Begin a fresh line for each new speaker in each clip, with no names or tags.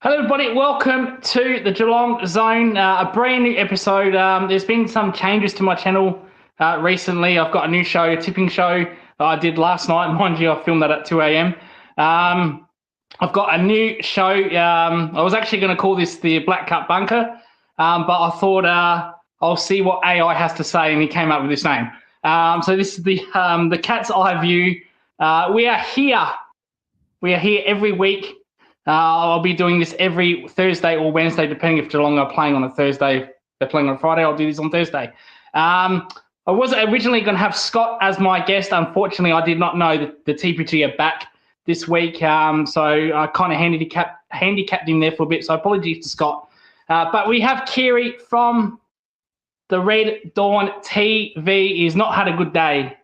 Hello, everybody. Welcome to the Geelong Zone, a brand new episode. There's been some changes to my channel recently. I've got a new show, a tipping show that I did last night. Mind you, I filmed that at 2 a.m. I've got a new show. I was actually going to call this the Black Cup Bunker, but I thought I'll see what AI has to say, and he came up with this name. So this is the Cat's Eye View. We are here. We are here every week. I'll be doing this every Thursday or Wednesday, depending if Geelong are playing on a Thursday. If they're playing on a Friday, I'll do this on Thursday. I was originally going to have Scott as my guest. Unfortunately, I did not know that the TPG are back this week, so I kind of handicapped him there for a bit, so apologies to Scott. But we have Kyri from the Red Dawn TV. He's not had a good day.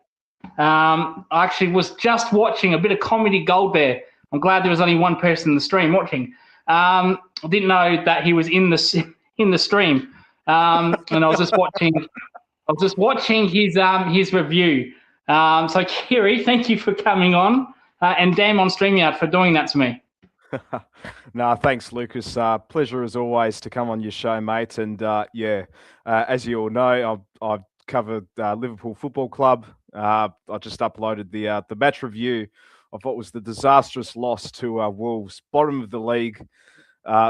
I actually was just watching a bit of comedy gold there. I'm glad there was only one person in the stream watching. I didn't know that he was in the stream, and I was just watching. I was just watching his review. So Kyri, thank you for coming on, and damn on StreamYard for doing that to me.
No, thanks, Lucas. Pleasure as always to come on your show, mate. And as you all know, I've covered Liverpool Football Club. I just uploaded the match review of what was the disastrous loss to Wolves, bottom of the league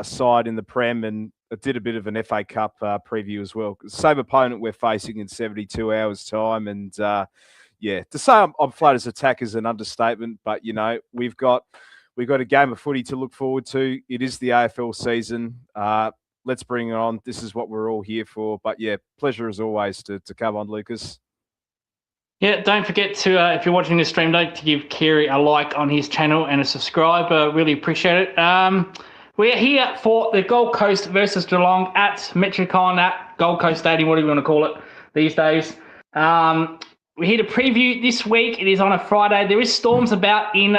side in the Prem, and I did a bit of an FA Cup preview as well. Same opponent we're facing in 72 hours' time, and to say I'm flat as a tack is an understatement. But you know, we've got a game of footy to look forward to. It is the AFL season. Let's bring it on. This is what we're all here for. But yeah, pleasure as always to come on, Lucas.
Yeah, don't forget to, if you're watching this stream, don't to give Kyri a like on his channel and a subscribe. Really appreciate it. We're here for the Gold Coast versus Geelong at Metricon at Gold Coast Stadium, whatever you want to call it these days. We're here to preview this week. It is on a Friday. There is storms about in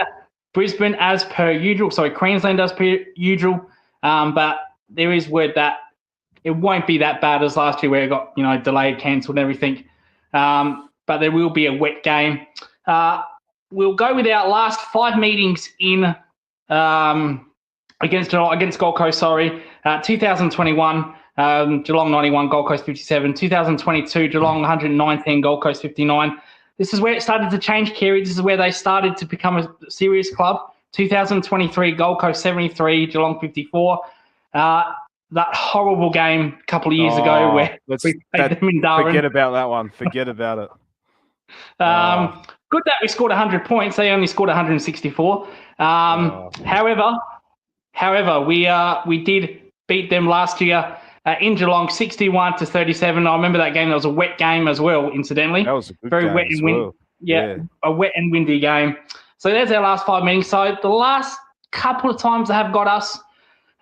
Brisbane as per usual. Sorry, Queensland as per usual. But there is word that it won't be that bad as last year where it got, delayed, cancelled and everything. But there will be a wet game. We'll go with our last 5 meetings in against Gold Coast. 2021, Geelong 91, Gold Coast 57. 2022, Geelong 119, Gold Coast 59. This is where it started to change, Kyri. This is where they started to become a serious club. 2023, Gold Coast 73, Geelong 54. That horrible game a couple of years ago where we played them in Darwin.
Forget about that one. Forget about it.
Good that we scored 100 points. They only scored 164. However, we did beat them last year in Geelong, 61-37. I remember that game. That was a wet game as well, incidentally.
That was a good
very
game
wet and windy.
well.
Yeah, a wet and windy game. So there's our last 5 meetings. So the last couple of times they have got us,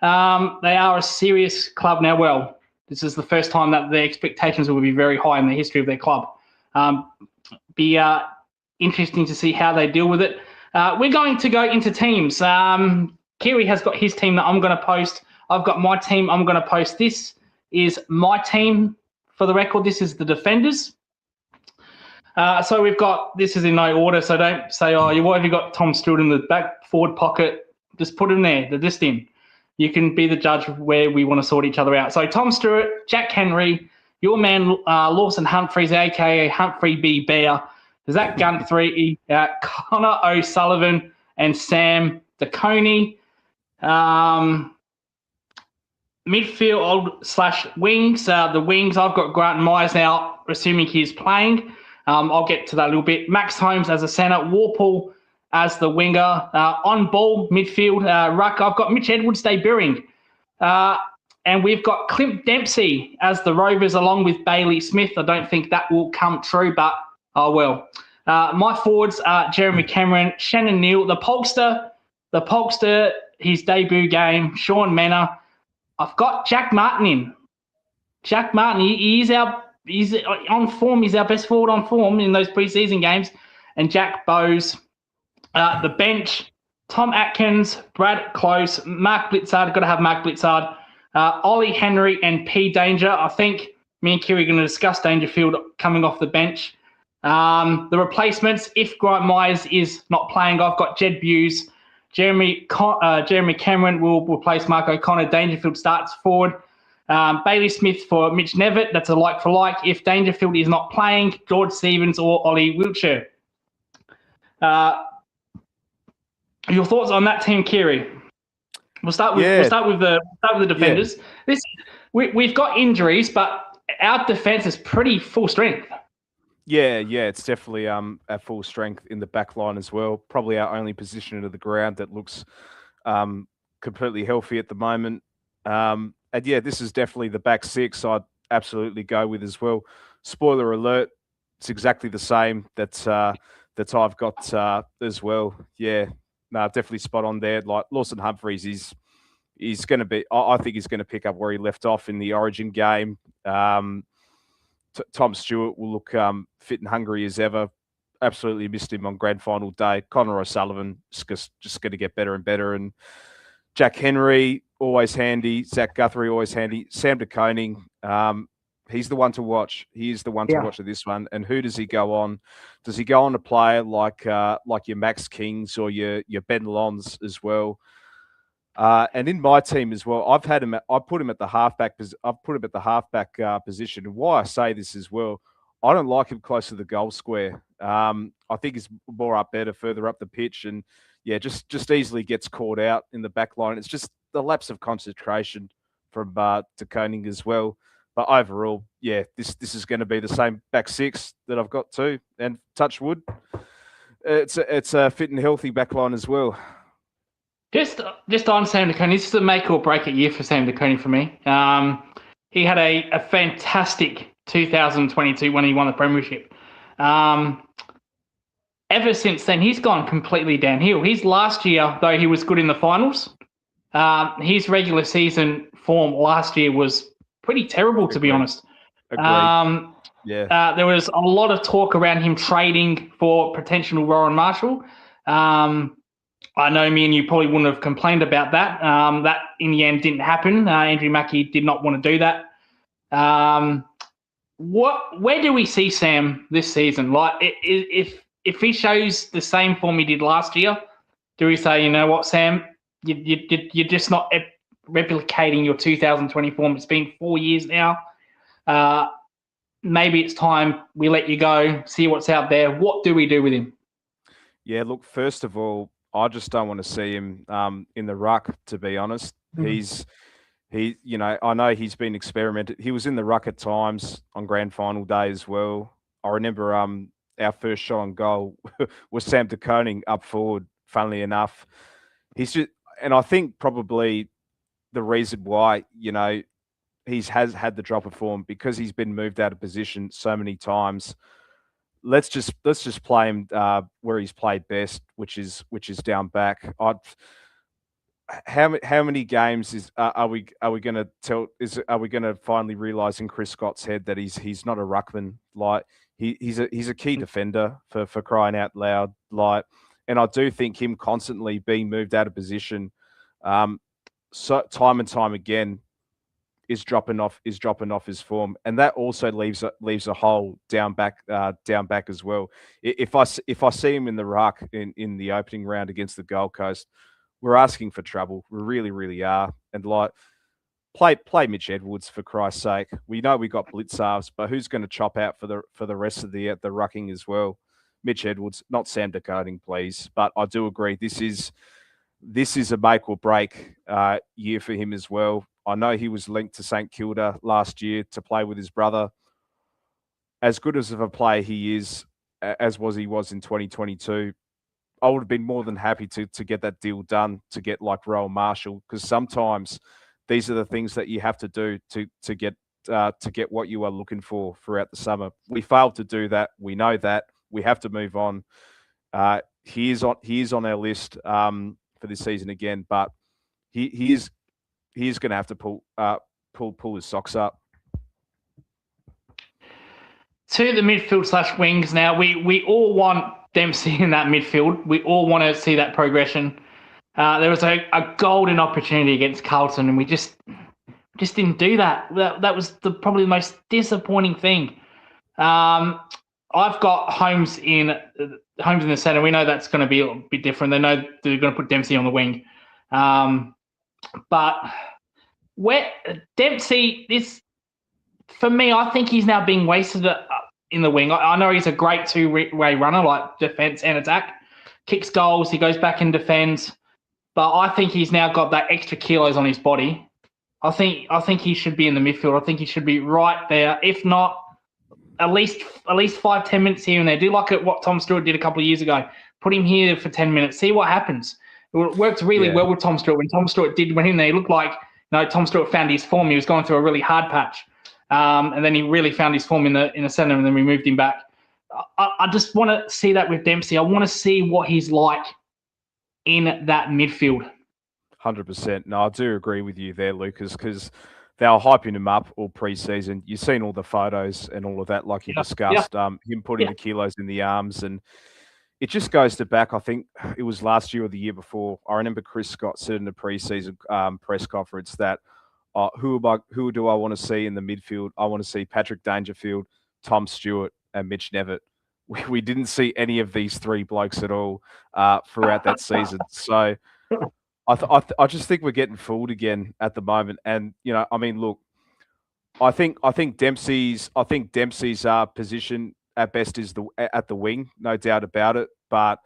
they are a serious club now. Well, this is the first time that their expectations will be very high in the history of their club. Be interesting to see how they deal with it. We're going to go into teams. Kyri has got his team that I'm going to post. I've got my team I'm going to post. This is my team for the record. This is the Defenders. So we've got, this is in no order, so don't say, what have you got Tom Stewart in the back forward pocket? Just put him there. They're just in. You can be the judge of where we want to sort each other out. So Tom Stewart, Jack Henry, your man Lawson Humphreys, a.k.a. Humphrey B. Bear, Zach Guthrie, Connor O'Sullivan, and Sam DeConey. Midfield / wings. The wings, I've got Grant Myers now, assuming he's playing. I'll get to that a little bit. Max Holmes as a centre, Warple as the winger. On ball, midfield, ruck, I've got Mitch Edwards debuting. And we've got Clint Dempsey as the Rovers along with Bailey Smith. I don't think that will come true, but oh well. My forwards are Jeremy Cameron, Shannon Neal, the Polkster, his debut game, Sean Manor. I've got Jack Martin in. Jack Martin, he's on form. He's our best forward on form in those preseason games. And Jack Bowes. The bench, Tom Atkins, Brad Close, Mark Blitzard. Got to have Mark Blitzard. Ollie Henry and P. Danger. I think me and Kyri are going to discuss Dangerfield coming off the bench. The replacements, if Grant Myers is not playing, I've got Jed Buse, Jeremy Cameron will replace Mark O'Connor. Dangerfield starts forward. Bailey Smith for Mitch Nevitt. That's a like for like. If Dangerfield is not playing, George Stevens or Ollie Wiltshire. Your thoughts on that team, Kyri? We'll start with the defenders. Yeah. We've got injuries, but our defense is pretty full strength.
Yeah, it's definitely at full strength in the back line as well. Probably our only position of the ground that looks completely healthy at the moment. And yeah, this is definitely the back six I'd absolutely go with as well. Spoiler alert, it's exactly the same that I've got as well. Yeah, no, definitely spot on there. Like Lawson Humphreys, he's going to be. I think he's going to pick up where he left off in the Origin game. Tom Stewart will look fit and hungry as ever. Absolutely missed him on grand final day. Connor O'Sullivan just going to get better and better. And Jack Henry, always handy. Zach Guthrie, always handy. Sam de Koning, he's the one to watch. He is the one to watch of this one. And who does he go on? Does he go on to play like your Max Kings or your Ben Lons as well? And in my team as well, I put him at the halfback. I've put him at the halfback position. And why I say this as well, I don't like him close to the goal square. I think he's more up better, further up the pitch, and yeah, just easily gets caught out in the back line. It's just the lapse of concentration from de Koning as well. But overall, yeah, this is going to be the same back six that I've got too. And touch wood, it's a fit and healthy back line as well.
Just on Sam de Koning, this is a make or break it year for Sam de Koning for me. He had a fantastic 2022 when he won the premiership. Ever since then, he's gone completely downhill. His last year, though he was good in the finals, his regular season form last year was pretty terrible, to be honest.
Agreed.
There was a lot of talk around him trading for potential Warren Marshall. I know me and you probably wouldn't have complained about that. That in the end didn't happen. Andrew Mackie did not want to do that. Where do we see Sam this season? Like, if he shows the same form he did last year, do we say, you know what, Sam, you're just not replicating your 2020 form? It's been 4 years now. Maybe it's time we let you go, see what's out there. What do we do with him?
Yeah, look, first of all, I just don't want to see him in the ruck, to be honest. I know he's been experimented. He was in the ruck at times on grand final day as well. I remember our first shot on goal was Sam de Koning up forward, funnily enough. And I think probably the reason why, he has had the drop of form because he's been moved out of position so many times. Let's just play him where he's played best, which is down back. How many games are we going to tell? Are we going to finally realise in Chris Scott's head that he's not a ruckman? Like he's a key defender for crying out loud. Like, and I do think him constantly being moved out of position, so time and time again, is dropping off his form, and that also leaves a hole down back as well. If I see him in the ruck in the opening round against the Gold Coast, we're asking for trouble. We really, really are. And like, play Mitch Edwards for Christ's sake. We know we got blitzarves, but who's going to chop out for the rest of the rucking as well? Mitch Edwards, not Sam de Koning, please. But I do agree this is a make or break year for him as well. I know he was linked to St Kilda last year to play with his brother. As good as of a player he is, as he was in 2022, I would have been more than happy to get that deal done, to get like Rowan Marshall, because sometimes these are the things that you have to do to get what you are looking for throughout the summer. We failed to do that. We know that. We have to move on. He is on our list for this season again, but he is going to have to pull his socks up.
To the midfield / wings now. We all want Dempsey in that midfield. We all want to see that progression. There was a golden opportunity against Carlton, and we just didn't do that. That was probably the most disappointing thing. I've got Holmes in the centre. We know that's going to be a bit different. They know they're going to put Dempsey on the wing, but where Dempsey this for me, I think he's now being wasted in the wing. I know he's a great two-way runner, like defense and attack, kicks goals, he goes back and defends, but I think he's now got that extra kilos on his body. I think he should be in the midfield. I think he should be right there. If not, at least 5-10 minutes here and there. Do like what Tom Stewart did a couple of years ago. Put him here for 10 minutes. See what happens. It worked really well with Tom Stewart. When Tom Stewart went in there, he looked like Tom Stewart found his form. He was going through a really hard patch, and then he really found his form in the centre, and then we moved him back. I just want to see that with Dempsey. I want to see what he's like in that midfield.
100%. No, I do agree with you there, Lucas, because they were hyping him up all pre-season. You've seen all the photos and all of that, like you discussed, him putting the kilos in the arms. And it just goes to back, I think it was last year or the year before. I remember Chris Scott said in the pre-season press conference that, who do I want to see in the midfield? I want to see Patrick Dangerfield, Tom Stewart, and Mitch Nevitt. We didn't see any of these three blokes at all throughout that season. So I just think we're getting fooled again at the moment. And look, I think Dempsey's position at best is at the wing, no doubt about it. But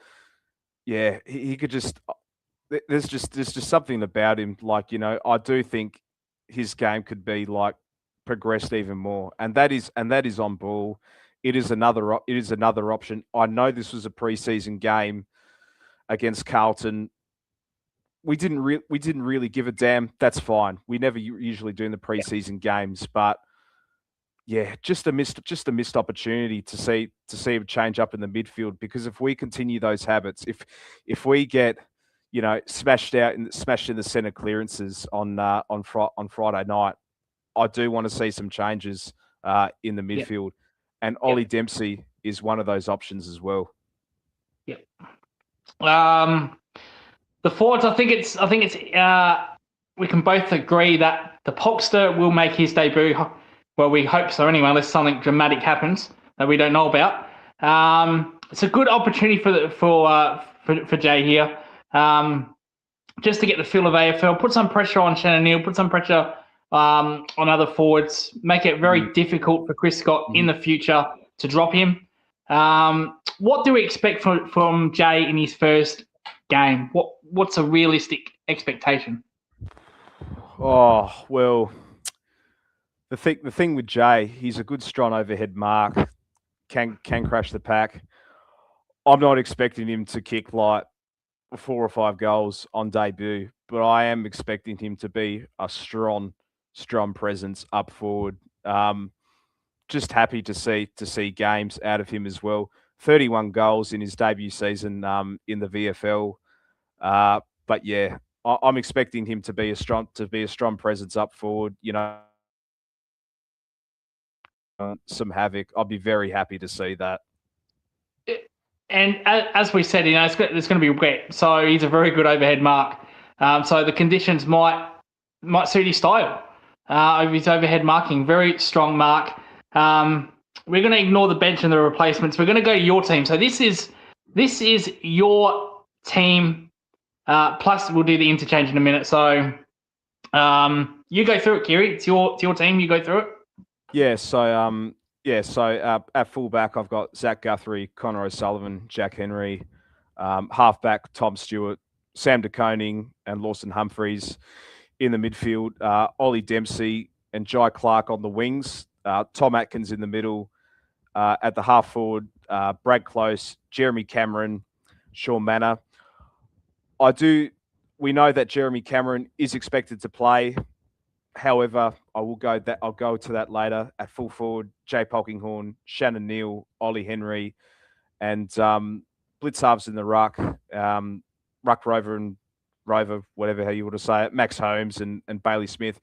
yeah, he could just there's just something about him. Like I do think his game could be like progressed even more, and that is on ball. It is another option. I know this was a preseason game against Carlton. We didn't really give a damn. That's fine. We never usually do in the preseason games, but yeah, just a missed opportunity to see him change up in the midfield. Because if we continue those habits, if we get smashed in the centre clearances on Friday night, I do want to see some changes in the midfield, and Ollie Dempsey is one of those options as well.
Yep. The forwards, I think it's we can both agree that the Polkster will make his debut. Well, we hope so anyway, unless something dramatic happens that we don't know about. It's a good opportunity for Jay here, just to get the feel of AFL, put some pressure on Shannon Neal, put some pressure on other forwards, make it very difficult for Chris Scott in the future to drop him. What do we expect from Jay in his first game? What's a realistic expectation?
Oh, well, the thing with Jay, he's a good strong overhead mark, can crash the pack. I'm not expecting him to kick like 4 or 5 goals on debut, but I am expecting him to be a strong presence up forward. Just happy to see games out of him as well. 31 goals in his debut season in the VFL. But yeah, I'm expecting him to be a strong presence up forward. Some havoc. I'll be very happy to see that.
And as we said, it's going to be wet, so he's a very good overhead mark. So the conditions might suit his style of his overhead marking. Very strong mark. We're going to ignore the bench and the replacements. We're going to go to your team. So this is your team. Plus, we'll do the interchange in a minute. So you go through it, Kyri. It's your team. You go through it.
Yeah. So at fullback, I've got Zach Guthrie, Connor O'Sullivan, Jack Henry. Halfback, Tom Stewart, Sam DeConing, and Lawson Humphreys. In the midfield, Ollie Dempsey and Jai Clark on the wings. Tom Atkins in the middle. At the half forward, Brad Close, Jeremy Cameron, Sean Manor. We know that Jeremy Cameron is expected to play. However, I'll go to that later. At full forward, Jay Polkinghorne, Shannon Neal, Ollie Henry, and blitz halves in the ruck, ruck rover and rover, whatever how you want to say it, Max Holmes and Bailey Smith.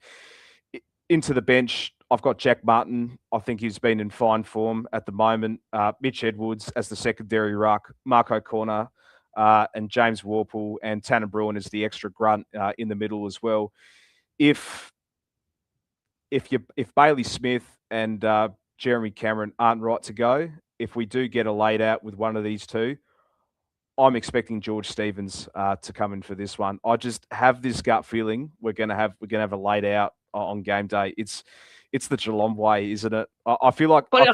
Into the bench, I've got Jack Martin. I think he's been in fine form at the moment. Mitch Edwards as the secondary ruck, Marco Corner, and James Warple and Tanner Bruin as the extra grunt in the middle as well. If Bailey Smith and Jeremy Cameron aren't right to go, if we do get a laid out with one of these two, I'm expecting George Stevens to come in for this one. I just have this gut feeling we're gonna have a laid out on game day. It's the Geelong way, isn't it? I feel like it's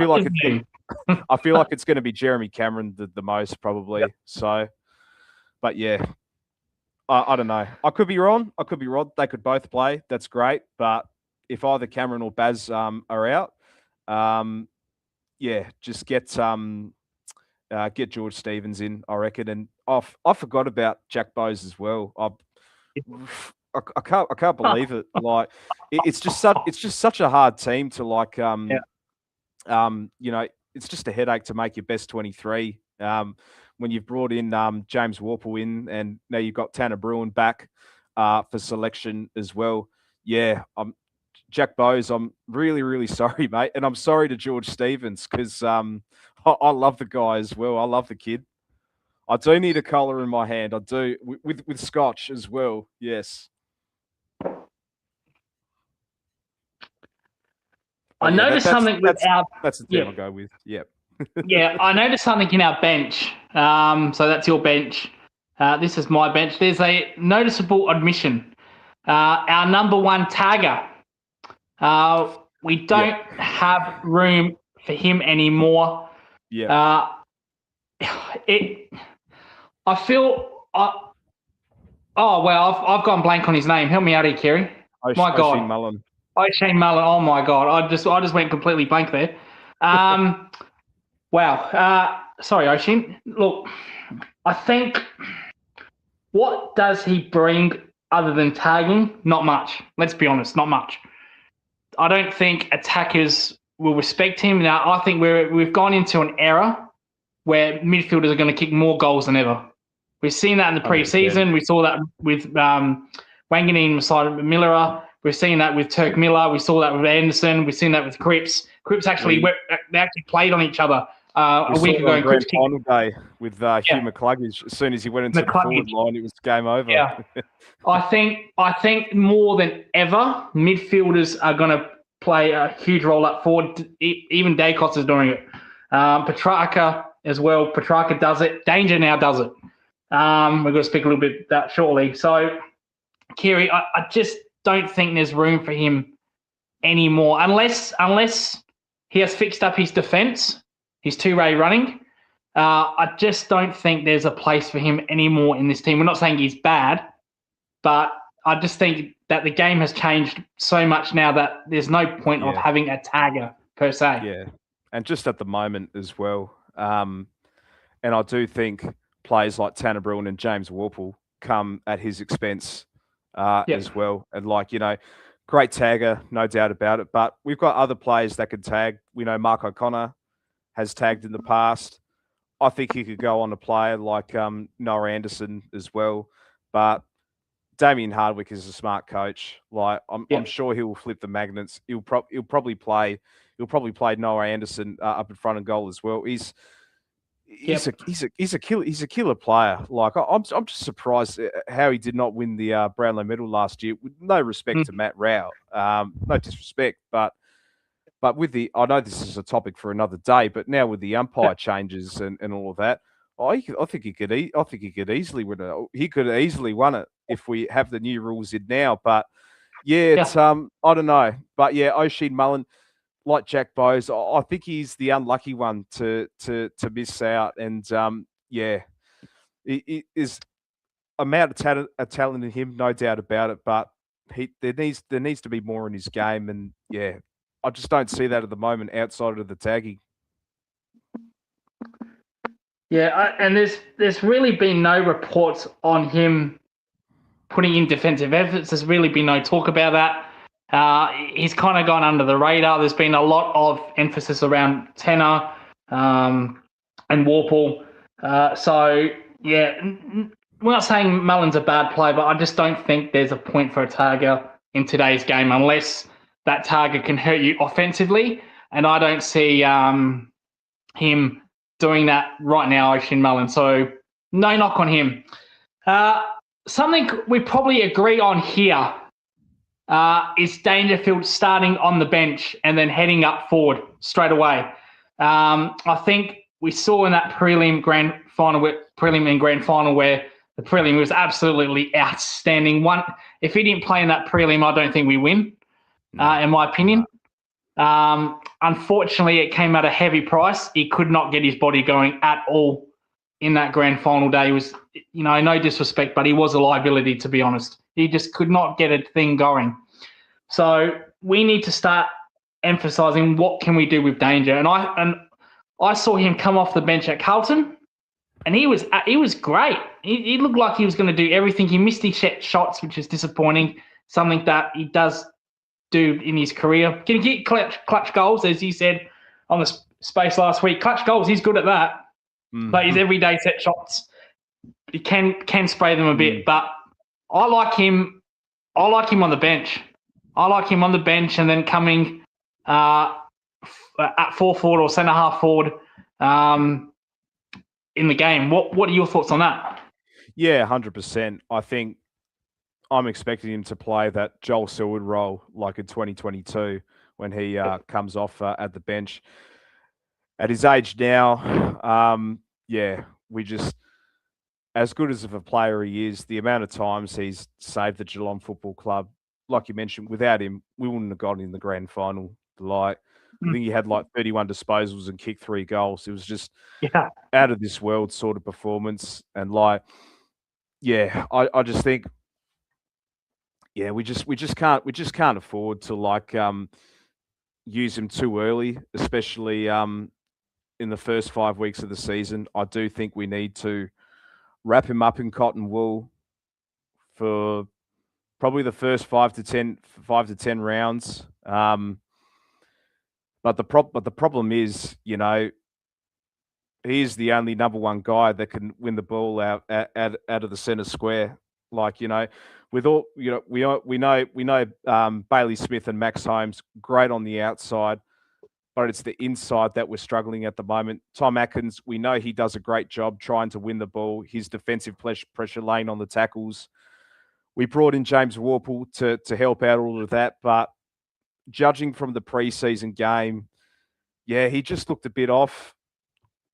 going to be Jeremy Cameron the most probably. Yep. So, but yeah, I don't know. I could be wrong. They could both play. That's great. But if either Cameron or Baz are out, just get George Stevens in, I reckon. And I forgot about Jack Bowes as well. I can't believe it. Like it's just such a hard team to like it's just a headache to make your best 23. When you've brought in James Worpel in, and now you've got Tanner Bruin back for selection as well. Yeah, Jack Bowes, I'm really, really sorry, mate. And I'm sorry to George Stevens because I love the guy as well. I love the kid. I do need a colour in my hand. I do, with scotch as well. Yes.
I noticed something with our...
That's the team I'll go with. Yep.
Yeah, I noticed something in our bench. So that's your bench. This is my bench. There's a noticeable omission. Our number one tagger. We don't have room for him anymore.
Yeah.
I've gone blank on his name. Help me out here, Kyri. My God.
O'Shane Mullen.
O'Shane Mullen. Oh my God. I just went completely blank there. Wow. Sorry, O'Shane. Look, I think what does he bring other than tagging? Not much. Let's be honest, not much. I don't think attackers will respect him. Now, I think we've gone into an era where midfielders are going to kick more goals than ever. We've seen that in the pre-season. We saw that with Wanganeen beside Miller. We've seen that with Turk Miller. We saw that with Anderson. We've seen that with Cripps. Cripps actually played on each other a week ago.
Grand final day with Hugh McCluggage. As soon as he went into the forward line, it was game over.
Yeah. I think more than ever, midfielders are going to play a huge role up forward. Even Dacos is doing it. Petrarca as well. Petrarca does it. Danger now does it. We're going to speak a little bit about that shortly. So, Kyri, I just don't think there's room for him anymore unless he has fixed up his defence, his two-way running. I just don't think there's a place for him anymore in this team. We're not saying he's bad, but I just think that the game has changed so much now that there's no point of having a tagger per se.
Yeah, and just at the moment as well. And I do think players like Tanner Bruin and James Worpel come at his expense as well. And great tagger, no doubt about it. But we've got other players that could tag. We know Mark O'Connor has tagged in the past. I think he could go on to play like Noah Anderson as well. But Damien Hardwick is a smart coach. I'm sure he will flip the magnets. He'll probably play Noah Anderson up in front of goal as well. He's a killer player. I'm just surprised how he did not win the Brownlow medal last year. With no respect to Matt Rao, no disrespect, but with I know this is a topic for another day. But now with the umpire changes and all of that, I think he could easily win it. He could have easily won it if we have the new rules in now. But it's I don't know. But O'Shane Mullen, like Jack Bowes, I think he's the unlucky one to miss out. And he is amount of talent in him, no doubt about it. But there needs to be more in his game, and I just don't see that at the moment outside of the tagging.
Yeah, and there's really been no reports on him putting in defensive efforts. There's really been no talk about that. He's kind of gone under the radar. There's been a lot of emphasis around Tanner and Worpel. We're not saying Mullen's a bad player, but I just don't think there's a point for a tagger in today's game unless that tagger can hurt you offensively. And I don't see him doing that right now, O'Shane Mullen. So no knock on him. Something we probably agree on here is Dangerfield starting on the bench and then heading up forward straight away. I think we saw in that prelim and grand final where the prelim was absolutely outstanding. If he didn't play in that prelim, I don't think we win, in my opinion. Unfortunately, it came at a heavy price. He could not get his body going at all in that grand final day. He was, no disrespect, but he was a liability, to be honest. He just could not get a thing going. So we need to start emphasising what can we do with danger. And I saw him come off the bench at Carlton, and he was great. He looked like he was going to do everything. He missed his shots, which is disappointing, something that he does do in his career. Can he get clutch goals, as he said on the space last week? Clutch goals, he's good at that. But his everyday set shots, he can spray them a bit. But I like him on the bench. I like him on the bench and then coming at 4 forward or centre half forward in the game. What are your thoughts on that?
Yeah, 100%. I think I'm expecting him to play that Joel Selwood role like in 2022 when he comes off at the bench. At his age now, we just, as good as of a player he is, the amount of times he's saved the Geelong Football Club, like you mentioned, without him, we wouldn't have gotten in the grand final. I think he had like 31 disposals and kicked 3 goals. It was just out of this world sort of performance. And I just think, we just can't afford to use him too early, especially in the first 5 weeks of the season. I do think we need to wrap him up in cotton wool for probably the first 5 to 10 rounds. But the problem is, he is the only number one guy that can win the ball out of the centre square. With all, we know Bailey Smith and Max Holmes great on the outside, but it's the inside that we're struggling at the moment. Tom Atkins, we know he does a great job trying to win the ball. His defensive pressure lane on the tackles. We brought in James Warple to help out all of that, but judging from the preseason game, he just looked a bit off.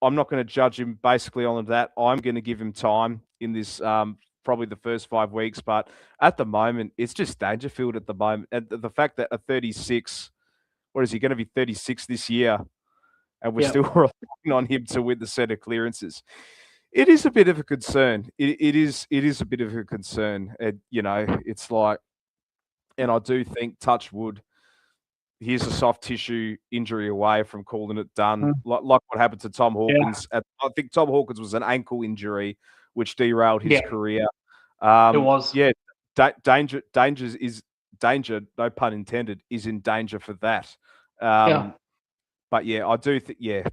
I'm not going to judge him basically on that. I'm going to give him time in this probably the first 5 weeks, but at the moment, it's just Dangerfield at the moment. And the fact that at 36, what is he going to be 36 this year? And we're still relying on him to win the centre clearances. It is a bit of a concern. It is a bit of a concern. And, it's like, and I do think, touch wood, here's a soft tissue injury away from calling it done. Like what happened to Tom Hawkins. I think Tom Hawkins was an ankle injury, which derailed his career.
It was.
Yeah, danger, no pun intended, is in danger for that. But I do think,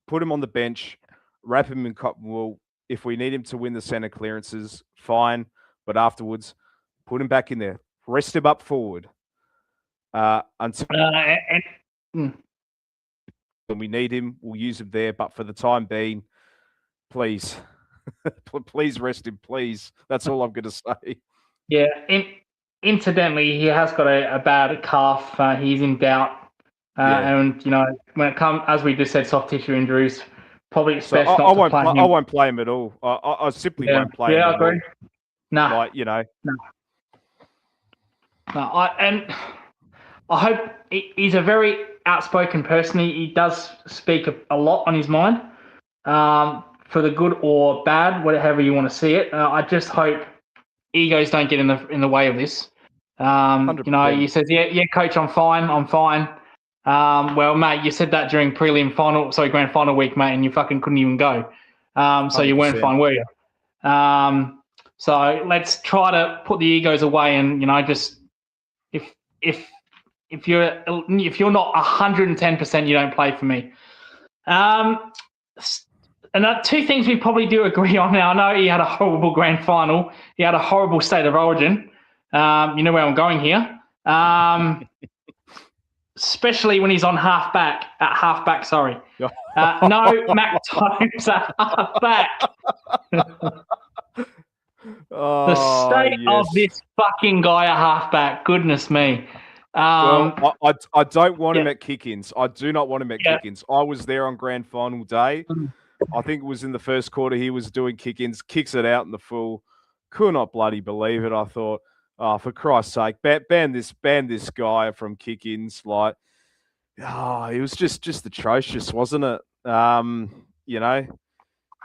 put him on the bench, wrap him in cotton wool. If we need him to win the centre clearances, fine. But afterwards, put him back in there. Rest him up forward. Until when we need him, we'll use him there. But for the time being, please, please rest him, please. That's all I'm going to say.
Yeah. Incidentally, he has got a bad calf. He's in doubt. And, when it comes, as we just said, soft tissue injuries, probably it's best not to play him.
I won't play him at all. I simply won't play him at all.
No. I hope he's a very outspoken person. He does speak a lot on his mind, for the good or bad, whatever you want to see it. I just hope egos don't get in the way of this. He says, yeah, coach, I'm fine. Well, mate, you said that during grand final week, mate, and you fucking couldn't even go. So you weren't fine, were you? So let's try to put the egos away and, just if you're not 110%, you don't play for me. And two things we probably do agree on now. I know he had a horrible grand final. He had a horrible state of origin. You know where I'm going here. Especially when he's on halfback. Sorry. No Mac Times at halfback. The state of this fucking guy at halfback. Goodness me.
Well,
Um,
I don't want
yeah,
him at kick-ins. I do not want him at
yeah.
kick-ins. I was there on grand final day.
Mm.
I think it was in the first quarter. He was doing kick-ins, kicks it out in the full. Could not bloody believe it. I thought, oh, for Christ's sake, ban this guy from kick-ins. Like, oh, it was just atrocious, wasn't it? You know,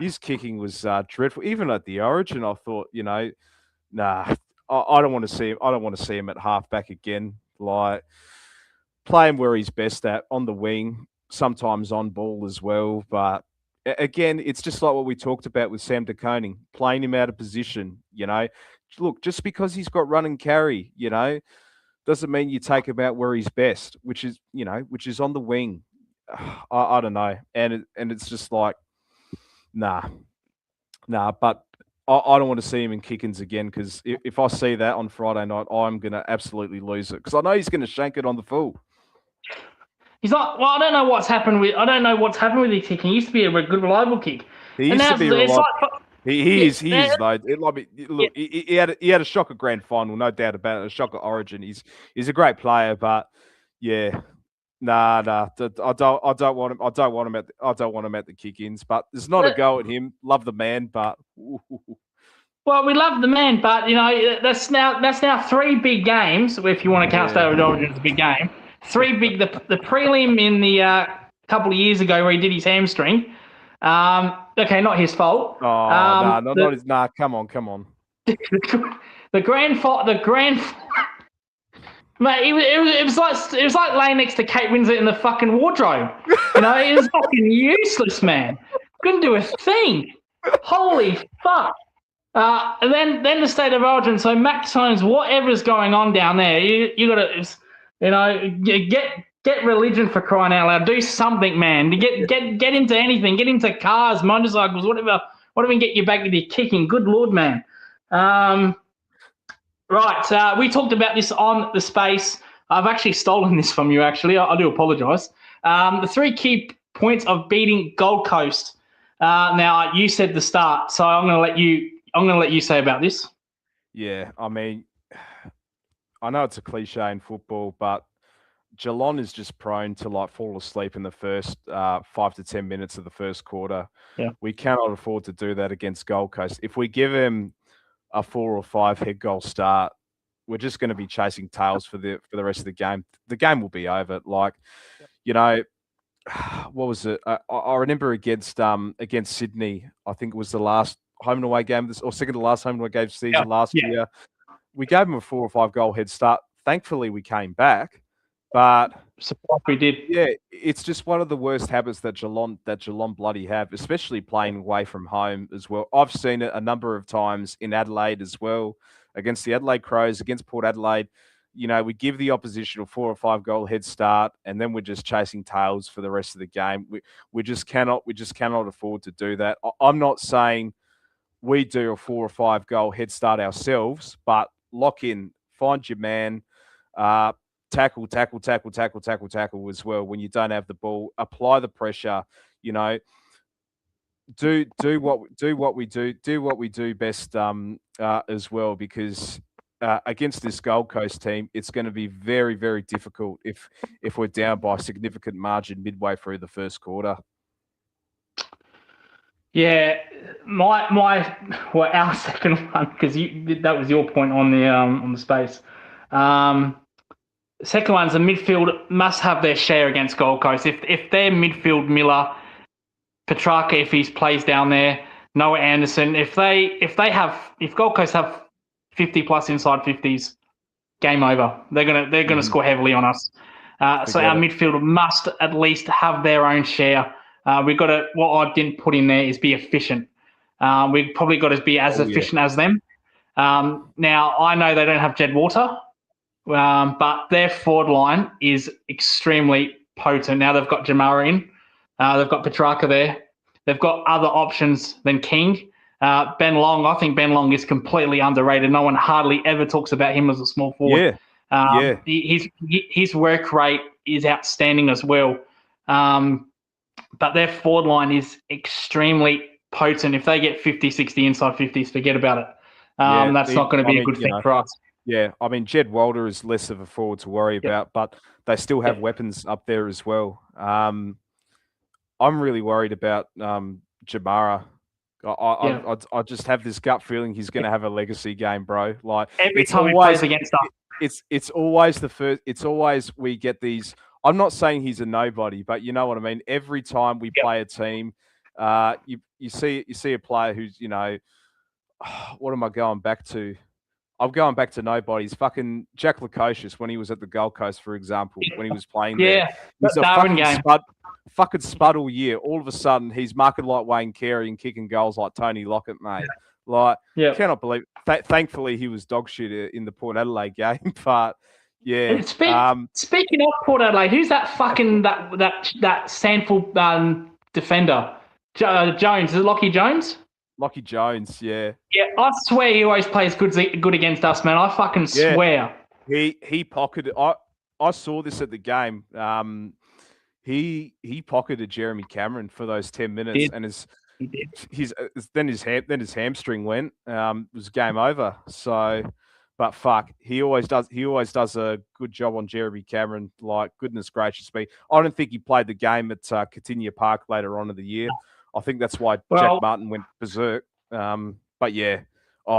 his kicking was dreadful. Even at the Origin, I thought, nah, I don't want to see him. I don't want to see him at halfback again. Like, play him where he's best at, on the wing, sometimes on ball as well. But again, it's just like what we talked about with Sam De Koning, playing him out of position. Look, just because he's got run and carry, doesn't mean you take him out where he's best, which is on the wing. I don't know, and it's just like, nah, But I don't want to see him in kick-ins again, because if I see that on Friday night, I'm gonna absolutely lose it, because I know he's gonna shank it on the full.
He's not. Well, I don't know what's happened with. I don't know what's happened with his kicking. He used to be a good reliable kick,
He
and
used
now
to be
it's
reliable.
like.
He
Yeah,
is though. Look, he had a shocker grand final, no doubt about it. A shocker Origin. He's a great player, but yeah, nah. I don't want him. I don't want him at the kick-ins. But there's not a go at him. Love the man, but
well, we love the man, but that's now three big games. If you want to count State of Origin as a big game, three big. The prelim in the couple of years ago where he did his hamstring. Okay, not his fault.
Oh, not his. Nah, come on.
The grand. Mate, it was like laying next to Kate Winslet in the fucking wardrobe. It was fucking useless, man. Couldn't do a thing. Holy fuck. And then the State of Origin. So Max Jones, whatever's going on down there, you got to, get religion, for crying out loud. Do something, man. Get into anything. Get into cars, motorcycles, whatever. Whatever can get you back with your kicking. Good Lord, man. Right. We talked about this on the space. I've actually stolen this from you. Actually, I do apologise. The three key points of beating Gold Coast. Now you said the start, so I'm going to let you say about this.
Yeah, I mean, I know it's a cliche in football, but Geelong is just prone to fall asleep in the first 5 to 10 minutes of the first quarter.
Yeah.
We cannot afford to do that against Gold Coast. If we give him a 4 or 5 head goal start, we're just going to be chasing tails for the rest of the game. The game will be over. What was it? I remember against Sydney. I think it was the last home and away game, or second to last home and away game season last year. We gave them a 4 or 5 goal head start. Thankfully, we came back, but
surprised we did.
Yeah, it's just one of the worst habits that Geelong bloody have, especially playing away from home as well. I've seen it a number of times in Adelaide as well, against the Adelaide Crows, against Port Adelaide. We give the opposition a 4 or 5 goal head start, and then we're just chasing tails for the rest of the game. We just cannot afford to do that. I'm not saying we do a 4 or 5 goal head start ourselves, but lock in, find your man, tackle as well when you don't have the ball. Apply the pressure. Do what we do best as well, because against this Gold Coast team, it's going to be very, very difficult if we're down by a significant margin midway through the first quarter.
Yeah, our second one, because that was your point on the space. Second one's the midfield must have their share against Gold Coast. If their midfield, Miller, Petrarca, if he plays down there, Noah Anderson, if Gold Coast have 50 plus inside 50s, game over. They're gonna score heavily on us. So our midfield must at least have their own share. We've got to. What I didn't put in there is be efficient. We've probably got to be as efficient as them. Now I know they don't have Jed Water, but their forward line is extremely potent. Now they've got Jamara in. They've got Petrarca there. They've got other options than King. Ben Long, I think Ben Long is completely underrated. No one hardly ever talks about him as a small forward. His work rate is outstanding as well. But their forward line is extremely potent. If they get 50, 60 inside 50s, forget about it. That's not going to be a good thing for us.
Yeah, I mean, Jed Walder is less of a forward to worry
Yep.
about, but they still have
Yep.
weapons up there as well. I'm really worried about Jamara.
Yeah.
I just have this gut feeling he's going to have a legacy game, bro. Like
Every
it's
time he
always
plays against us.
it's always the first. It's always we get these. I'm not saying he's a nobody, but you know what I mean. Every time we
Yep.
play a team, you see a player who's what am I going back to? I'm going back to nobodies. Fucking Jack Lukosius when he was at the Gold Coast, for example, when he was playing there.
Yeah.
He's a
Darwin game.
fucking spud all year. All of a sudden, he's marking like Wayne Carey and kicking goals like Tony Lockett, mate. Like,
Yeah.
cannot believe. Thankfully, he was dog shit in the Port Adelaide game, but yeah.
And speaking of Port Adelaide, who's that fucking that Sandford defender? Jones. Is it Lockie Jones?
Lockie Jones, yeah.
Yeah, I swear he always plays good against us, man. I fucking swear.
He pocketed. I saw this at the game. He pocketed Jeremy Cameron for those 10 minutes, and his hamstring went. It was game over. So, but fuck, he always does a good job on Jeremy Cameron. Like, goodness gracious me, I don't think he played the game at Katinia Park later on in the year. I think that's why Jack Martin went berserk. But yeah,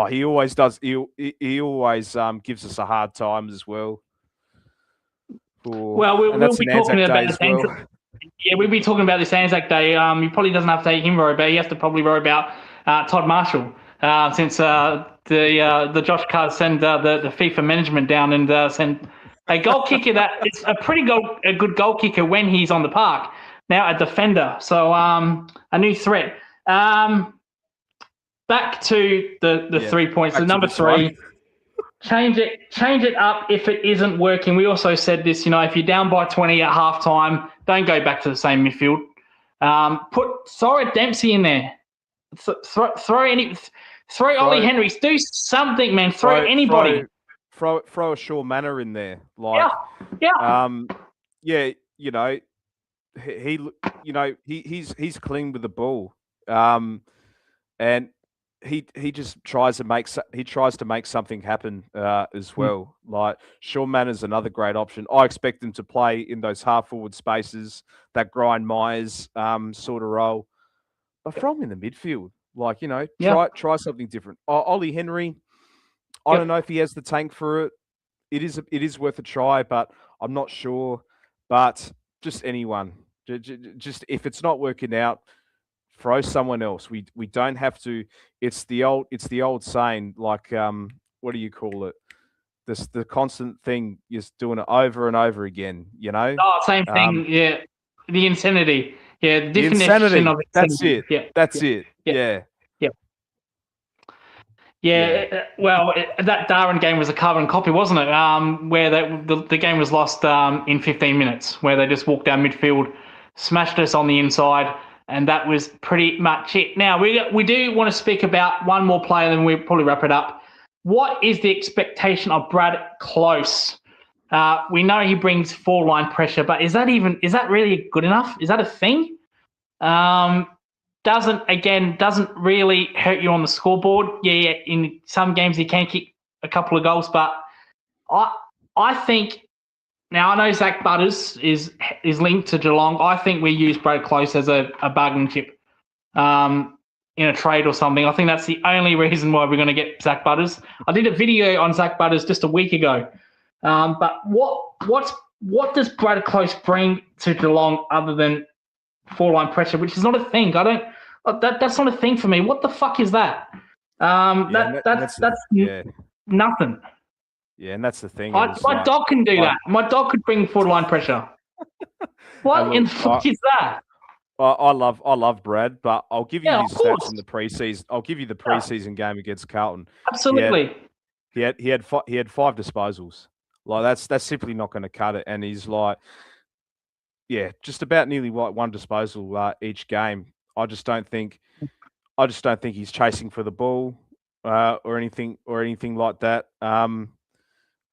he always does. He always gives us a hard time as well.
We'll be talking about this well. Yeah, we'll be talking about this Anzac Day. He probably doesn't have to take him worry about. He has to probably worry about Todd Marshall since the Josh Carr send the FIFA management down and send a goal kicker that is a good goal kicker when he's on the park. Now a defender, so a new threat. Back to the 3 points. The number three. Change it up if it isn't working. We also said this, if you're down by 20 at halftime, don't go back to the same midfield. Throw a Dempsey in there. Throw Ollie Henrys. Do something, man. Throw anybody.
Throw a Shaw Manor in there.
Like,
yeah. He's clean with the ball. And he just tries to make something happen as well. Like Shaw Manor's another great option. I expect him to play in those half forward spaces, that Brian Myers sort of role. But throw him in the midfield. Like, try something different. Ollie Henry, I don't know if he has the tank for it. It is worth a try, but I'm not sure. But just anyone. Just if it's not working out, throw someone else. We don't have to. It's the old saying, like what do you call it? The constant thing is doing it over and over again.
Oh, same thing. Yeah, the insanity. Yeah,
the insanity. Of that's it. Yeah, that's it. Yeah.
Yeah. Well, that Darwin game was a carbon copy, wasn't it? Where the game was lost in 15 minutes, where they just walked down midfield, smashed us on the inside. And that was pretty much it. Now, we do want to speak about one more player, then we'll probably wrap it up. What is the expectation of Brad Close? We know he brings four-line pressure, but is that really good enough? Is that a thing? Doesn't really hurt you on the scoreboard. Yeah, in some games he can kick a couple of goals, but I think. Now, I know Zach Butters is linked to Geelong. I think we use Brad Close as a bargaining chip in a trade or something. I think that's the only reason why we're going to get Zach Butters. I did a video on Zach Butters just a week ago. But what does Brad Close bring to Geelong other than four-line pressure, which is not a thing? That's not a thing for me. What the fuck is that? That's nothing.
Yeah, and that's the thing.
My dog can do that. My dog could bring forward-line pressure. What in the fuck is that?
I love Brad, but I'll give you his stats in the preseason. I'll give you the preseason game against Carlton.
Absolutely.
He had 5 disposals. Like that's simply not going to cut it. And he's like, just about nearly one disposal each game. I just don't think he's chasing for the ball or anything like that.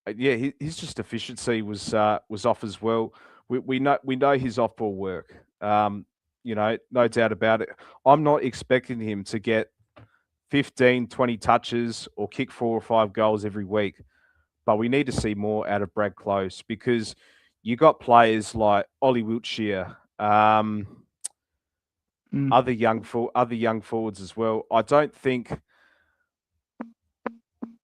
His just efficiency was off as well. We know his off ball work. No doubt about it. I'm not expecting him to get 15, 20 touches or kick 4 or 5 goals every week. but we need to see more out of Brad Close because you got players like Ollie Wiltshire, other young forwards as well. I don't think,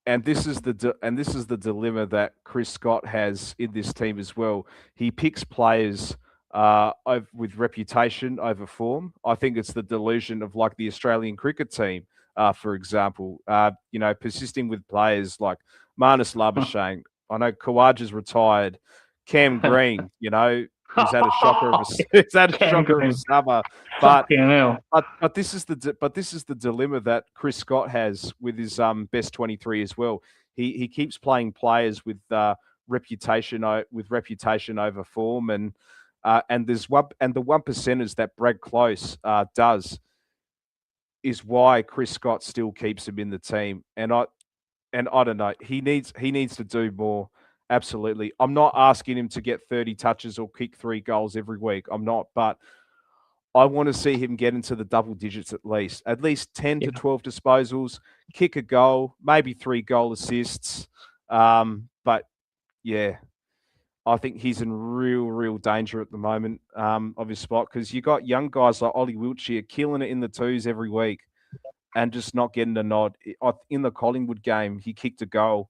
and this is the dilemma that Chris Scott has in this team as well. He picks players with reputation over form. I think it's the delusion of like the Australian cricket team, for example. Persisting with players like Marnus Labuschagne. I know Khawaja's retired. Cam Green, he's had a shocker of a summer. But this is the dilemma that Chris Scott has with his best 23 as well. He keeps playing players with reputation over form, and the 1%ers that Brad Close does is why Chris Scott still keeps him in the team. And I don't know. He needs to do more. Absolutely. I'm not asking him to get 30 touches or kick 3 goals every week. I'm not, but I want to see him get into the double digits at least 10 to 12 disposals, kick a goal, maybe 3 goal assists. But yeah, I think he's in real danger at the moment of his spot because you got young guys like Ollie Wiltshire killing it in the twos every week and just not getting a nod. In the Collingwood game, he kicked a goal.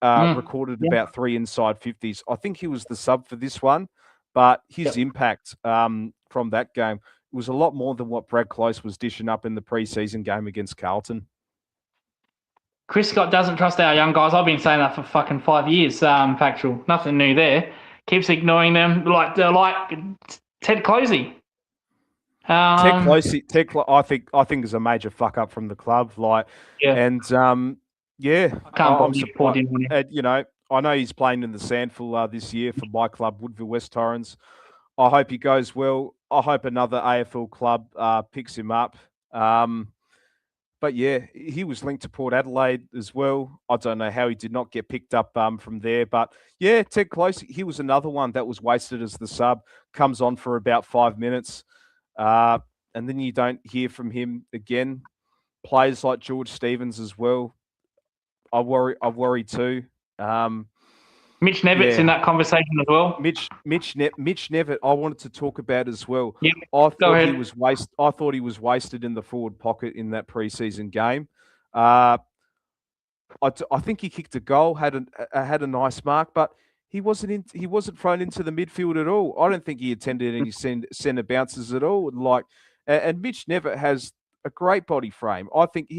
Recorded about 3 inside 50s. I think he was the sub for this one, but his impact from that game was a lot more than what Brad Close was dishing up in the preseason game against Carlton.
Chris Scott doesn't trust our young guys. I've been saying that for fucking 5 years. Factual, nothing new there. Keeps ignoring them like Ted Closey.
Ted Closey, I think is a major fuck up from the club. Yeah,
I can't believe you poured in on him.
I know he's playing in the Sandful this year for my club, Woodville West Torrens. I hope he goes well. I hope another AFL club picks him up. But yeah, he was linked to Port Adelaide as well. I don't know how he did not get picked up from there. But yeah, Ted Close, he was another one that was wasted as the sub, comes on for about 5 minutes. And then you don't hear from him again. Players like George Stevens as well. I worry too.
Mitch Nevitt's in that conversation as well.
Mitch Nevitt, I wanted to talk about as well.
Yep.
I thought he was wasted in the forward pocket in that preseason game. I think he kicked a goal, had a nice mark, but he wasn't thrown into the midfield at all. I don't think he attended any centre bounces at all. And Mitch Nevitt has a great body frame. I think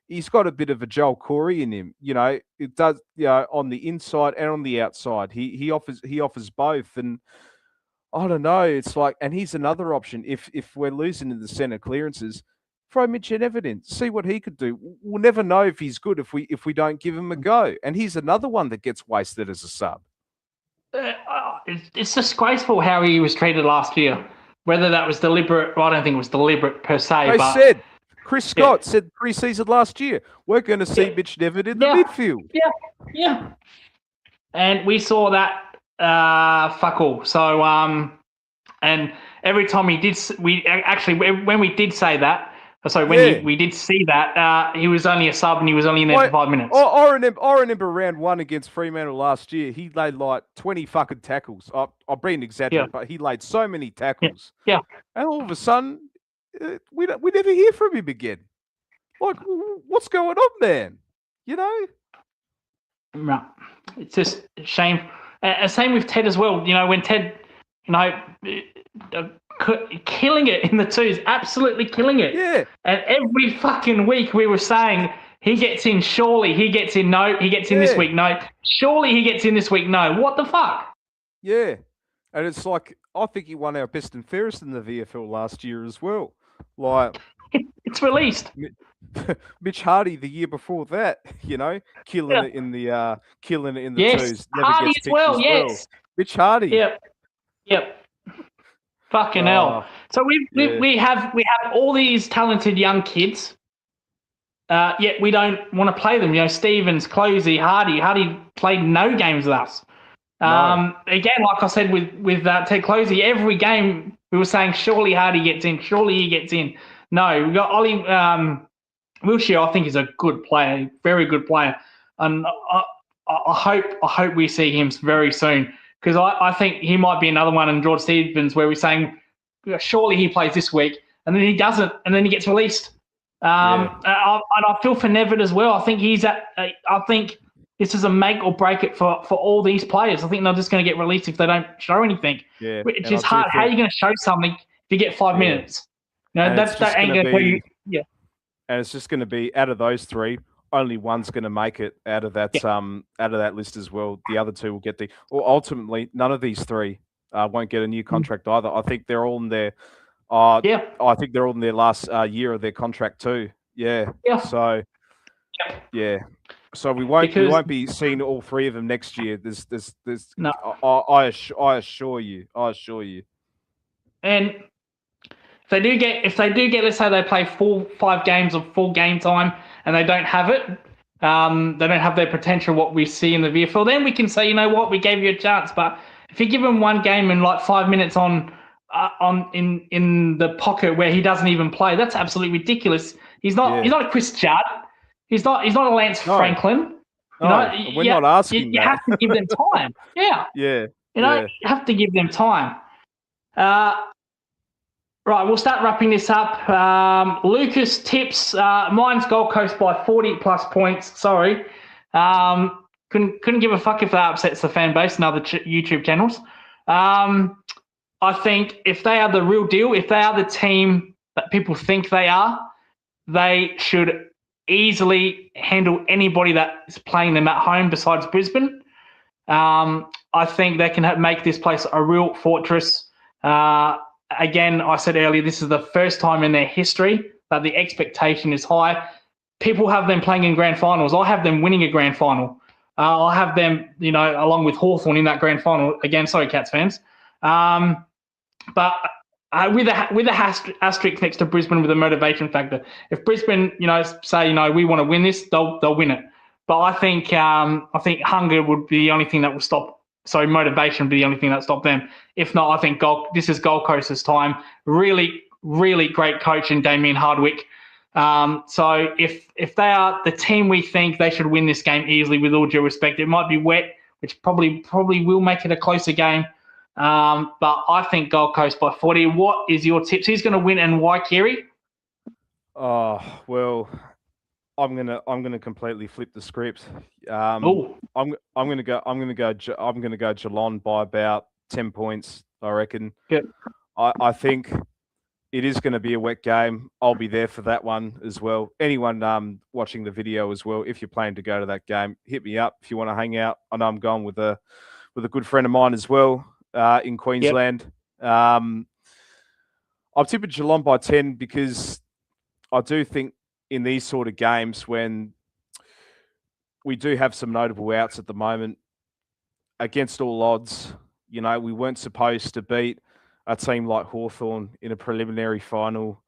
he's got a bit of a Joel Corey in him. It does, on the inside and on the outside. He offers both. And I don't know, it's like, and he's another option. If we're losing in the centre clearances, throw Mitch Nevitt in, see what he could do. We'll never know if he's good if we don't give him a go. And he's another one that gets wasted as a sub.
It's disgraceful how he was treated last year. Whether that was deliberate, I don't think it was deliberate per se.
Chris Scott said pre-season last year, we're going to see Mitch Nevitt in the midfield.
Yeah. And we saw that fuck all. So, and every time when we did say that, we did see that, he was only a sub and he was only in there for 5 minutes.
I remember round 1 against Fremantle last year, he laid like 20 fucking tackles. I've been exaggerating, but he laid so many tackles.
Yeah.
And all of a sudden, we never hear from him again. Like, what's going on, man?
No, it's just a shame. Same with Ted as well. When Ted, killing it in the twos, absolutely killing it.
Yeah.
And every fucking week we were saying he gets in. Surely he gets in. No, he gets in this week. No, surely he gets in this week. No, what the fuck?
Yeah, and it's like I think he won our best and fairest in the VFL last year as well. Like
it's released.
Mitch Hardy the year before that, killing it in the twos. Never
Hardy
gets
as well. Yes,
well. Mitch Hardy.
Yep. Fucking hell. So we have all these talented young kids. Yet we don't want to play them. Stevens, Closey, Hardy played no games with us.
No.
Again, like I said with Ted Closey, every game we were saying, surely Hardy gets in, surely he gets in. No, we got Ollie Wiltshire. I think is a good player, very good player, and I hope we see him very soon, because I think he might be another one in George Stevens where we're saying surely he plays this week, and then he doesn't, and then he gets released. And I feel for Nevitt as well. I think I think this is a make or break it for all these players. I think they're just going to get released if they don't show anything.
Yeah,
Which is hard. How are you going to show something if you get 5 minutes? You know, that ain't going to tell you. Yeah.
And it's just going to be out of those three, only one's going to make it out of that out of that list as well. The other two will get or ultimately none of these three won't get a new contract either. I think they're all in their I think they're all in their last year of their contract too. Yeah. So so we won't be seeing all three of them next year. There's
no.
I assure you.
And if they do get, let's say they play 5 games of full game time and they don't have it, they don't have their potential, what we see in the VFL, then we can say, you know what, we gave you a chance. But if you give him one game and like 5 minutes in the pocket where he doesn't even play, that's absolutely ridiculous. He's not a Chris Judd. He's not a Lance Franklin.
We're not asking
you
that.
have to give them time. You have to give them time. Right, we'll start wrapping this up. Lucas tips. Mine's Gold Coast by 40+ points. Sorry, couldn't give a fuck if that upsets the fan base and other YouTube channels. I think if they are the real deal, if they are the team that people think they are, they should easily handle anybody that is playing them at home besides Brisbane. I think they can make this place a real fortress. Again, I said earlier, this is the first time in their history that the expectation is high. People have them playing in grand finals. I have them winning a grand final. I'll have them, along with Hawthorn in that grand final. Again, sorry, Cats fans. But with a asterisk next to Brisbane with a motivation factor. If Brisbane, say, we want to win this, they'll win it. But I think hunger would be the only thing that will stop. So motivation would be the only thing that stopped them. If not, I think this is Gold Coast's time. Really, really great coach in Damien Hardwick. So if they are the team we think, they should win this game easily, with all due respect. It might be wet, which probably will make it a closer game. But I think Gold Coast by 40. What is your tips? Who's going to win and why, Kyri?
Oh, well, I'm gonna completely flip the script. I'm gonna go Geelong by about 10 points, I reckon.
Good.
I think it is going to be a wet game. I'll be there for that one as well. Anyone watching the video as well, if you're planning to go to that game, hit me up if you want to hang out. I know I'm going with a good friend of mine as well in Queensland. I'm tipping Geelong by 10 because I do think in these sort of games when we do have some notable outs at the moment, against all odds, we weren't supposed to beat a team like Hawthorn in a preliminary final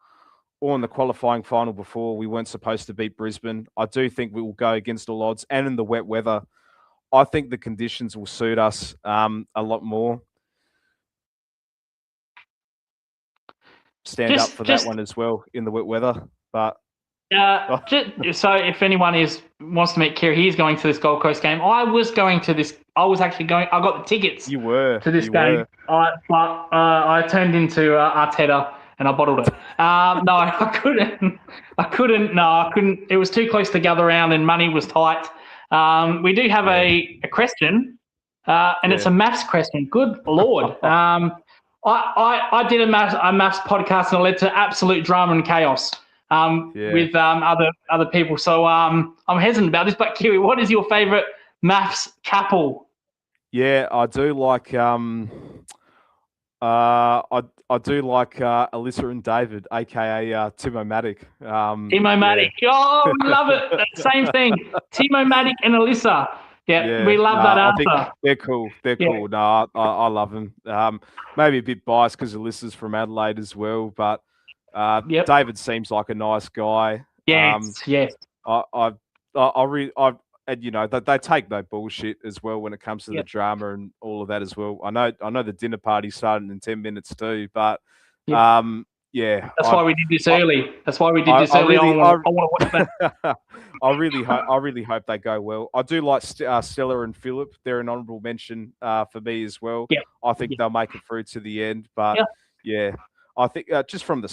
or in the qualifying final before. We weren't supposed to beat Brisbane. I do think we will go against all odds, and in the wet weather, I think the conditions will suit us a lot more. Stand up for that one as well in the wet weather, but.
So if anyone wants to meet Kyri, he's going to this Gold Coast game. I was going to this. I was actually going. I got the tickets.
You were
to this game. But I turned into Arteta and I bottled it. No, I couldn't. No, I couldn't. It was too close to gather around and money was tight. We do have a question, and it's a maths question. Good Lord. I did a maths podcast and it led to absolute drama and chaos. With other people. So I'm hesitant about this, but Kyri, what is your favourite maths couple?
Yeah, I do like I do like Alyssa and David, aka Timo-Matic.
Timo-Matic. Oh, we love it. Same thing. Timo-Matic and Alyssa. Yeah, we love that answer.
I think they're cool. They're cool. No, I love them. Maybe a bit biased because Alyssa's from Adelaide as well, but David seems like a nice guy.
Yes.
They take no bullshit as well when it comes to the drama and all of that as well. I know the dinner party started in 10 minutes too, but yeah,
That's why we did this early. That's why we did this
I
early.
really,
I want to watch that.
I really hope they go well. I do like Stella and Philip. They're an honourable mention for me as well.
Yeah,
I think
yeah,
they'll make it through to the end. But
yeah.
yeah, I think just from the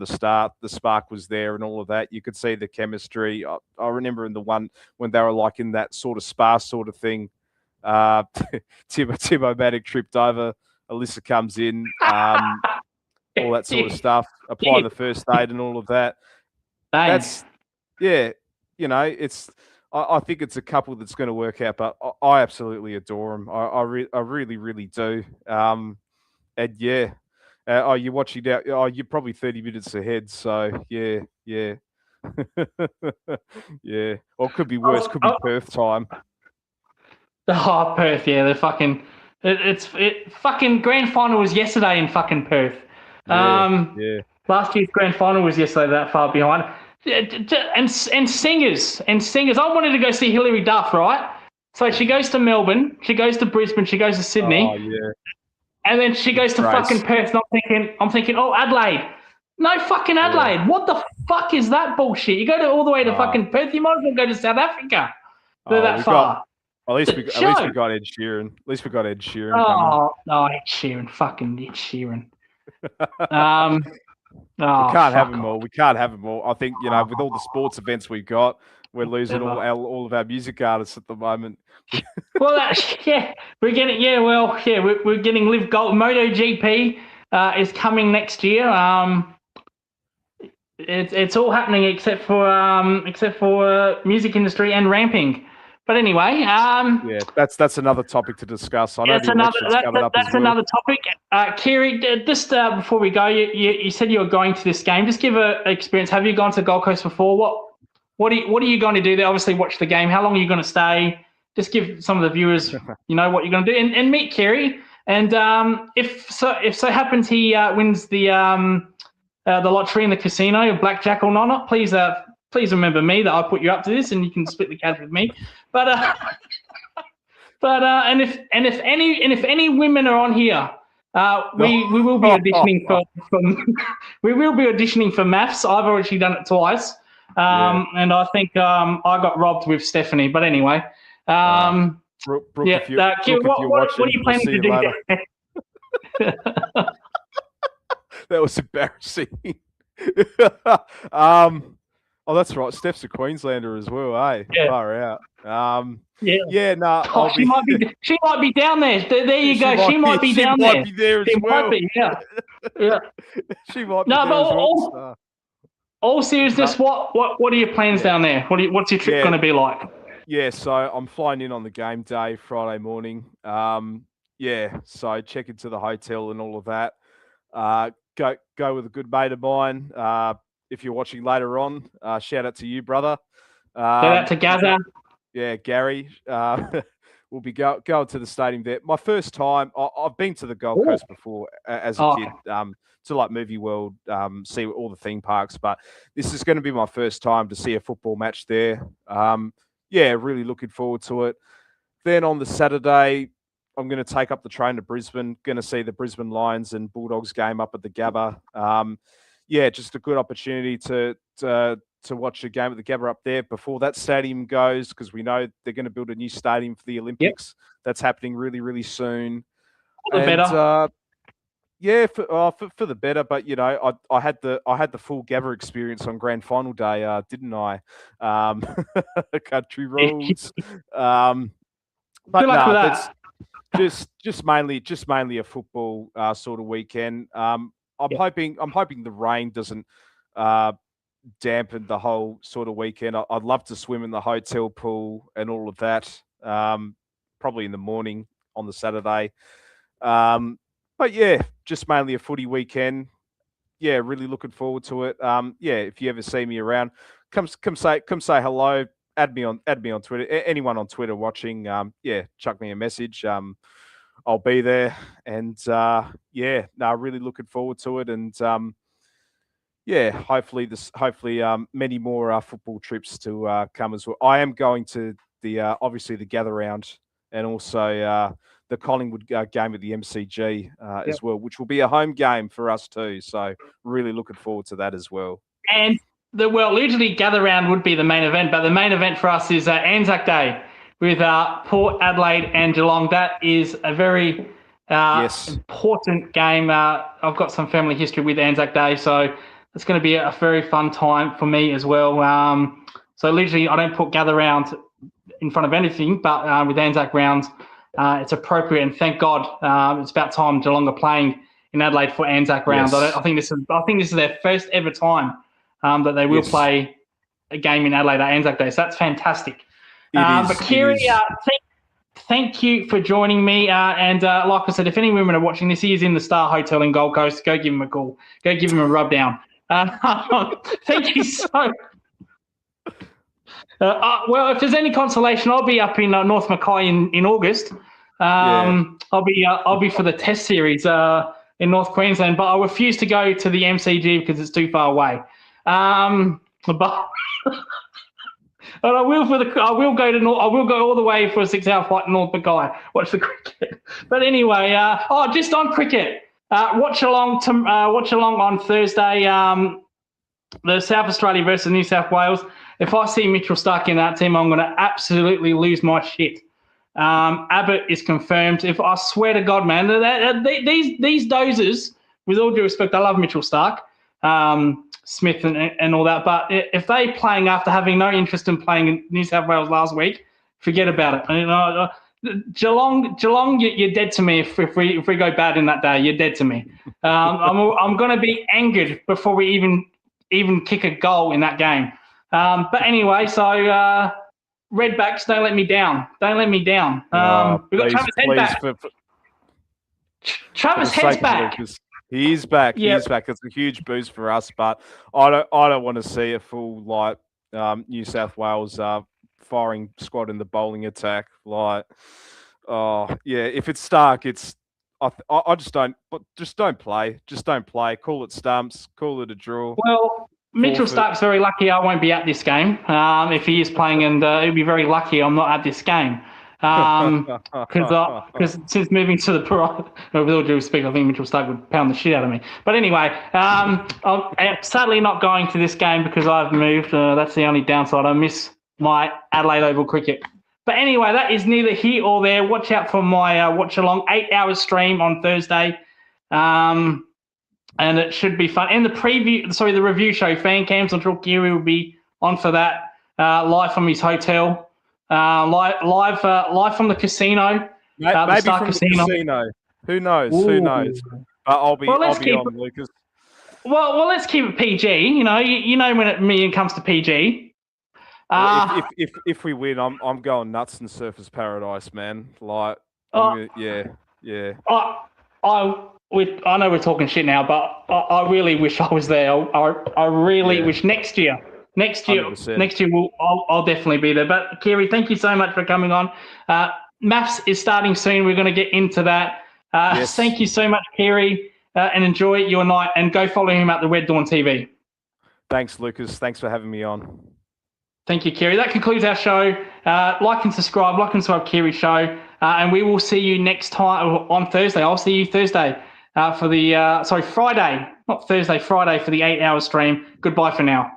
start, the spark was there and all of that. You could see the chemistry. I remember in the one when they were like in that sort of spa sort of thing. Timo Matic tripped over. Alyssa comes in. All that sort of stuff. Apply the first aid and all of that.
Dang.
That's yeah, it's. I think it's a couple that's going to work out, but I absolutely adore them. I really, really do. And yeah, you're watching now. Oh, you're probably 30 minutes ahead. So yeah, yeah, yeah. Or it could be worse. Could be Perth time.
Oh, Perth, yeah, they're fucking. Fucking grand final was yesterday in fucking Perth.
Yeah, yeah.
Last year's grand final was yesterday. That far behind. And singers. I wanted to go see Hilary Duff, right? So she goes to Melbourne, she goes to Brisbane, she goes to Sydney,
Oh yeah.
and then she goes to fucking Perth. And I'm thinking, oh, Adelaide. No fucking Adelaide. Yeah. What the fuck is that bullshit? You go all the way to fucking Perth. You might as well go to South Africa. They're that far.
At least we got Ed Sheeran. At least we got Ed Sheeran coming.
No, Ed Sheeran. Fucking Ed Sheeran.
We can't have them all. We can't have them all. I think, with all the sports events we've got, we're losing all of our music artists at the moment.
Well, we're getting we're getting Live Gold. MotoGP is coming next year. It's all happening except for music industry and ramping. But anyway,
that's another topic to discuss. I know
that's another topic. Kyri, just before we go, you said you were going to this game. Just give an experience. Have you gone to Gold Coast before? What are you going to do there? Obviously, watch the game. How long are you going to stay? Just give some of the viewers, what you're going to do, and meet Kyri. And if so happens he wins the lottery in the casino, blackjack or not, please remember me that I put you up to this, and you can split the cash with me. But and if any women are on here, we will be auditioning we will be auditioning for maths. I've already done it twice, and I think I got robbed with Stephanie. But anyway,
Brooke, if you're watching,
what are you planning to do?
That was embarrassing. Oh, that's right. Steph's a Queenslander as well, eh?
Yeah.
Far out.
She might be down there. There you go. She might be down there.
She might be there as well.
Yeah.
She might be there as well.
All seriousness, what are your plans down there? What's your trip going to be like?
Yeah, so I'm flying in on the game day, Friday morning. So check into the hotel and all of that. Go with a good mate of mine. If you're watching later on, shout out to you, brother.
Shout out to Gaza.
Yeah, Gary. We'll be going to the stadium there. My first time. I've been to the Gold Coast before as a kid. To like Movie World, see all the theme parks. But this is going to be my first time to see a football match there. Really looking forward to it. Then on the Saturday, I'm going to take up the train to Brisbane. Going to see the Brisbane Lions and Bulldogs game up at the Gabba. Just a good opportunity to watch a game at the Gabba up there before that stadium goes, because we know they're going to build a new stadium for the Olympics. Yep. That's happening really, really soon.
For the better.
For the better. But I had the full Gabba experience on Grand Final day, didn't I? Country roads. But
good luck with that.
Just mainly a football sort of weekend. I'm hoping the rain doesn't dampen the whole sort of weekend. I'd love to swim in the hotel pool and all of that. Probably in the morning on the Saturday. But just mainly a footy weekend. Yeah, really looking forward to it. If you ever see me around, come say hello. Add me on Twitter. Anyone on Twitter watching, chuck me a message. I'll be there, and really looking forward to it. And hopefully many more football trips to come as well. I am going to the obviously the gather round and also the Collingwood game at the MCG as well, which will be a home game for us too. So really looking forward to that as well.
And usually Gather Round would be the main event, but the main event for us is Anzac Day with Port Adelaide and Geelong. That is a very important game. I've got some family history with Anzac Day, so it's going to be a very fun time for me as well. So literally, I don't put Gather Round in front of anything, but with Anzac Rounds, it's appropriate, and thank God it's about time Geelong are playing in Adelaide for Anzac Rounds.
Yes.
I think this is their first ever time that they will play a game in Adelaide at Anzac Day. So that's fantastic. But Kyri, thank you for joining me. And like I said, if any women are watching this, he is in the Star Hotel in Gold Coast. Go give him a call. Go give him a rub down. Thank you so much. Well, if there's any consolation, I'll be up in North Mackay in August. I'll be for the Test series in North Queensland, but I refuse to go to the MCG because it's too far away. But I will go all the way for a 6-hour flight to North Mackay. Watch the cricket. But anyway, just on cricket, watch along on Thursday. The South Australia versus New South Wales. If I see Mitchell Starc in that team, I'm going to absolutely lose my shit. Abbott is confirmed. If I swear to God, man, these dozers, with all due respect, I love Mitchell Starc, Smith and all that, but if they playing after having no interest in playing in New South Wales last week, forget about it. Geelong, you're dead to me if we go bad in that day. You're dead to me. I'm going to be angered before we even kick a goal in that game. But anyway, so Redbacks, don't let me down. Don't let me down. We've got Travis Head back. Travis Head's back.
Lucas. He is back. He is back. It's a huge boost for us, but I don't want to see a full New South Wales firing squad in the bowling attack. If it's Starc, I just don't. But just don't play. Just don't play. Call it stumps. Call it a draw.
Well, Mitchell Starc's very lucky I won't be at this game if he is playing, and he'll be very lucky I'm not at this game. Because since moving to the pro, with all due respect, I think Mitchell Starc would pound the shit out of me. But anyway, I'm sadly not going to this game because I've moved. That's the only downside. I miss my Adelaide Oval cricket. But anyway, that is neither here or there. Watch out for my watch along 8-hour stream on Thursday. And it should be fun. And the review show, Fan Cams, I'm sure Kyri will be on for that, live from his hotel, live from the casino.
Maybe from the casino. Who knows?
Ooh.
Who knows? I'll be on, Lucas.
Well, let's keep it PG. You know when it comes to PG.
If we win, I'm going nuts in Surfers Paradise, man.
I know we're talking shit now, but I really wish I was there. I really wish next year 100%. I'll definitely be there. But Kyri, thank you so much for coming on. Maths is starting soon. We're going to get into that. Thank you so much, Kyri, and enjoy your night. And go follow him at the Red Dawn TV. Thanks, Lucas. Thanks for having me on. Thank you, Kyri. That concludes our show. Like and subscribe Kyri's show. And we will see you next time on Thursday. I'll see you Thursday for Friday, not Thursday, Friday for the 8-hour stream. Goodbye for now.